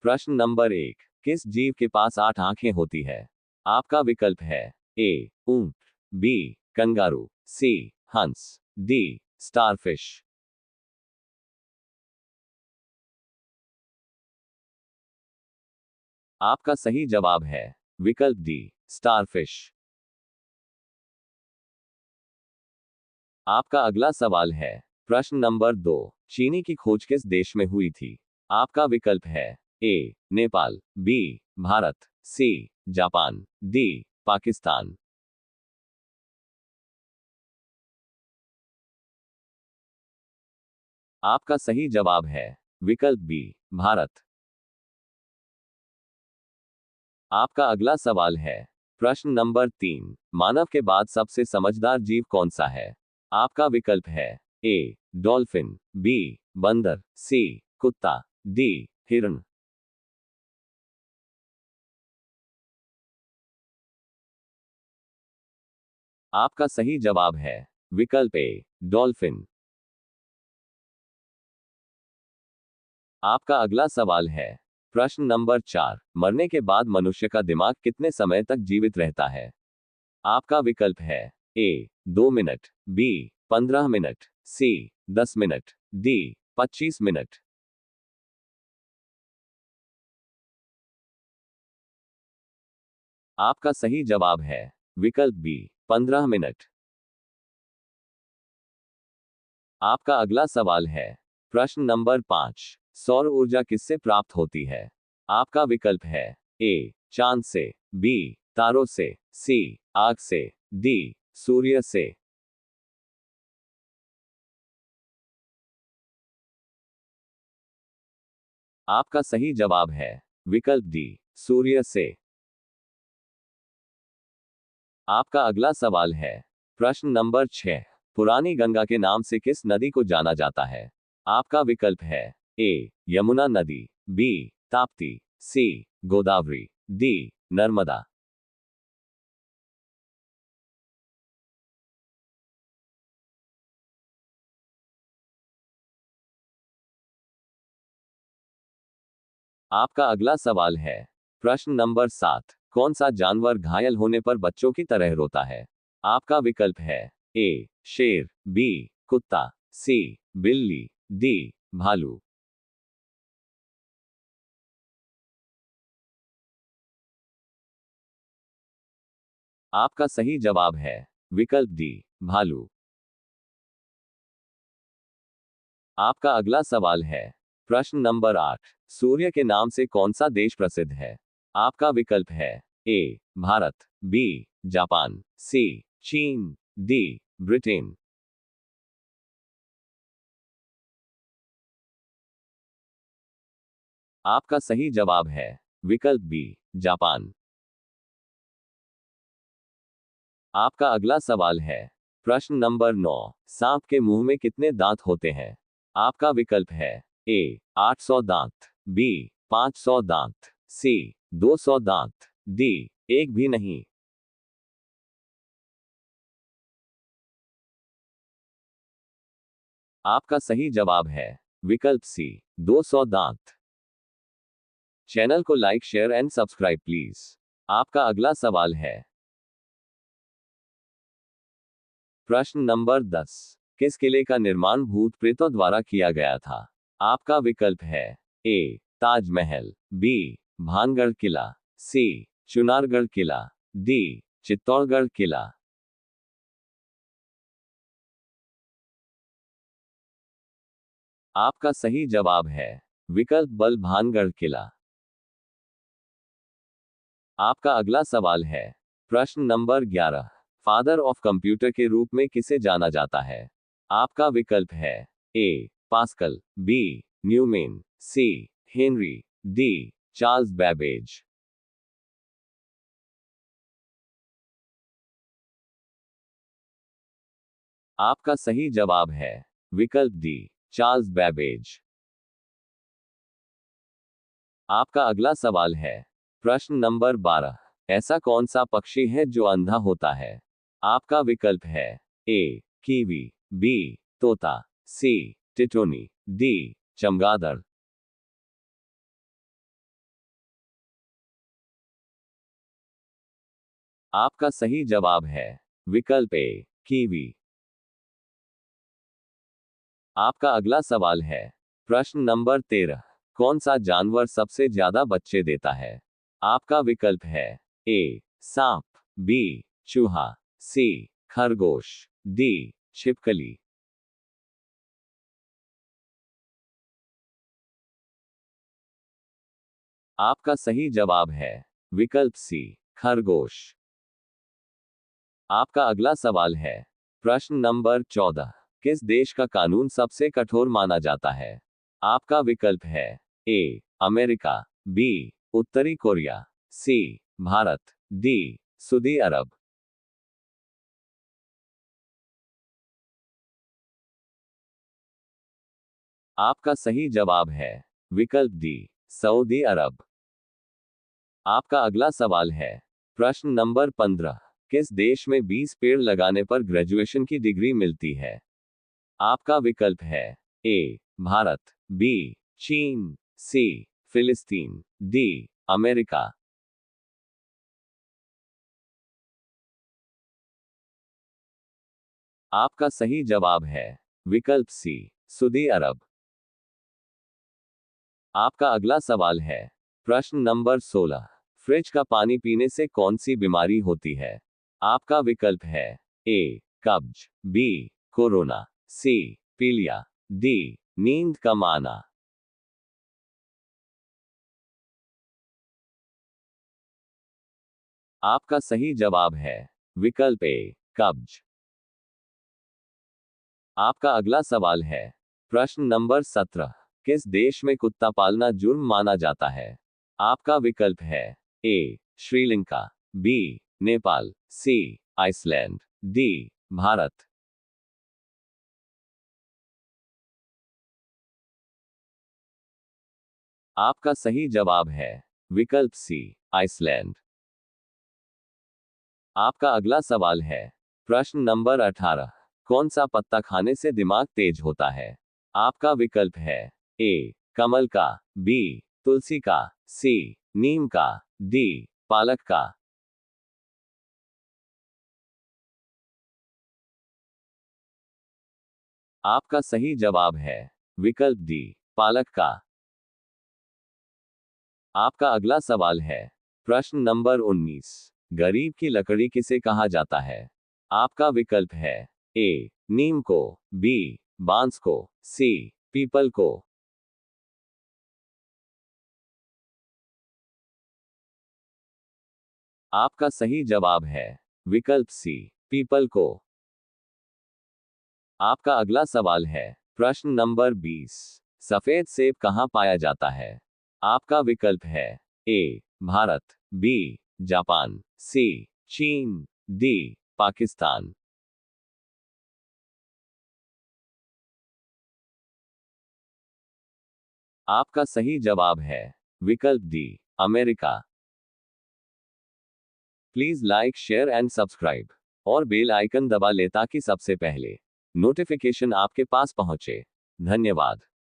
प्रश्न नंबर 1, किस जीव के पास 8 आंखें होती है? आपका विकल्प है ए ऊंट, बी कंगारू, सी हंस, डी स्टारफिश। आपका सही जवाब है विकल्प डी स्टारफिश। आपका अगला सवाल है प्रश्न नंबर 2, चीनी की खोज किस देश में हुई थी? आपका विकल्प है A Nepal, B Bharat, C Japan, D Pakistan. आपका सही जवाब है विकल्प बी भारत। आपका अगला सवाल है प्रश्न नंबर 3, मानव के बाद सबसे समझदार जीव कौन सा है? आपका विकल्प है ए डॉल्फिन, बी बंदर, सी कुत्ता, डी हिरण। आपका सही जवाब है विकल्प ए डॉल्फिन। आपका अगला सवाल है प्रश्न नंबर 4, मरने के बाद मनुष्य का दिमाग कितने समय तक जीवित रहता है? आपका विकल्प है ए 2 मिनट, बी 15 मिनट, सी 10 मिनट, डी 25 मिनट। आपका सही जवाब है विकल्प बी 15 मिनट। आपका अगला सवाल है प्रश्न नंबर 5, सौर ऊर्जा किससे प्राप्त होती है? आपका विकल्प है ए चांद से, बी तारों से, सी आग से, डी सूर्य से। आपका सही जवाब है विकल्प डी सूर्य से। आपका अगला सवाल है प्रश्न नंबर 6, पुरानी गंगा के नाम से किस नदी को जाना जाता है? आपका विकल्प है ए यमुना नदी, बी ताप्ती, सी गोदावरी, डी नर्मदा। आपका अगला सवाल है प्रश्न नंबर 7, कौन सा जानवर घायल होने पर बच्चों की तरह रोता है? आपका विकल्प है ए शेर, बी कुत्ता, सी बिल्ली, डी भालू। आपका सही जवाब है विकल्प डी भालू। आपका अगला सवाल है प्रश्न नंबर 8, सूर्य के नाम से कौन सा देश प्रसिद्ध है? आपका विकल्प है ए भारत, बी जापान, सी चीन, डी ब्रिटेन। आपका सही जवाब है विकल्प बी जापान। आपका अगला सवाल है प्रश्न नंबर 9, सांप के मुंह में कितने दांत होते हैं? आपका विकल्प है ए 800 दांत, बी 500 दांत, सी 200 दांत, डी एक भी नहीं। आपका सही जवाब है विकल्प सी 200 दांत। चैनल को like share and subscribe please. आपका अगला सवाल है प्रश्न नंबर 10, किस किले का निर्माण भूत प्रेतों द्वारा किया गया था? आपका विकल्प है ए ताजमहल, बी भानगढ़ किला, सी चुनारगढ़ किला, डी चित्तौड़गढ़ किला। आपका सही जवाब है विकल्प बल भानगढ़ किला। आपका अगला सवाल है प्रश्न नंबर 11, फादर ऑफ कंप्यूटर के रूप में किसे जाना जाता है? आपका विकल्प है ए पास्कल, बी न्यूमेन, सी हेनरी, डी चार्ल्स बैबेज। आपका सही जवाब है विकल्प डी चार्ल्स बैबेज। आपका अगला सवाल है प्रश्न नंबर 12, ऐसा कौन सा पक्षी है जो अंधा होता है? आपका विकल्प है ए कीवी, बी तोता, सी टिटोनी, डी चमगादड़। आपका सही जवाब है विकल्प ए, कीवी। आपका अगला सवाल है प्रश्न नंबर 13। कौन सा जानवर सबसे ज्यादा बच्चे देता है? आपका विकल्प है ए, सांप, बी, चूहा, सी, खरगोश, डी, छिपकली। आपका सही जवाब है विकल्प सी, खरगोश। आपका अगला सवाल है प्रश्न नंबर 14। किस देश का कानून सबसे कठोर माना जाता है? आपका विकल्प है ए, अमेरिका, बी, उत्तरी कोरिया, सी, भारत, डी, सऊदी अरब। आपका सही जवाब है विकल्प डी, सऊदी अरब। आपका अगला सवाल है प्रश्न नंबर 15। किस देश में 20 पेड़ लगाने पर ग्रेजुएशन की डिग्री मिलती है? आपका विकल्प है ए, भारत, बी, चीन, सी, फिलिस्तीन, डी, अमेरिका। आपका सही जवाब है विकल्प सी, सऊदी अरब। आपका अगला सवाल है प्रश्न नंबर 16। फ्रिज का पानी पीने से कौन सी बीमारी होती है? आपका विकल्प है ए, कब्ज, बी, कोरोना, सी, पीलिया, डी, नींद कम आना। आपका सही जवाब है विकल्प ए, कब्ज। आपका अगला सवाल है प्रश्न नंबर 17। किस देश में कुत्ता पालना जुर्म माना जाता है? आपका विकल्प है ए, श्रीलंका, बी, नेपाल, सी, आइसलैंड, डी, भारत। आपका सही जवाब है विकल्प सी, आइसलैंड। आपका अगला सवाल है प्रश्न नंबर 18। कौन सा पत्ता खाने से दिमाग तेज होता है? आपका विकल्प है ए, कमल का, बी, तुलसी का, सी, नीम का, डी, पालक का। आपका सही जवाब है विकल्प डी, पालक का। आपका अगला सवाल है प्रश्न नंबर 19। गरीब की लकड़ी किसे कहा जाता है? आपका विकल्प है ए, नीम को, बी, बांस को, सी, पीपल को। आपका सही जवाब है विकल्प सी, पीपल को। आपका अगला सवाल है प्रश्न नंबर 20। सफेद सेब कहाँ पाया जाता है? आपका विकल्प है ए, भारत, बी, जापान, सी, चीन, डी, पाकिस्तान। आपका सही जवाब है विकल्प D, America. Please like, share and subscribe और बेल आइकन दबा ले ताकि सबसे पहले नोटिफिकेशन आपके पास पहुंचे। धन्यवाद।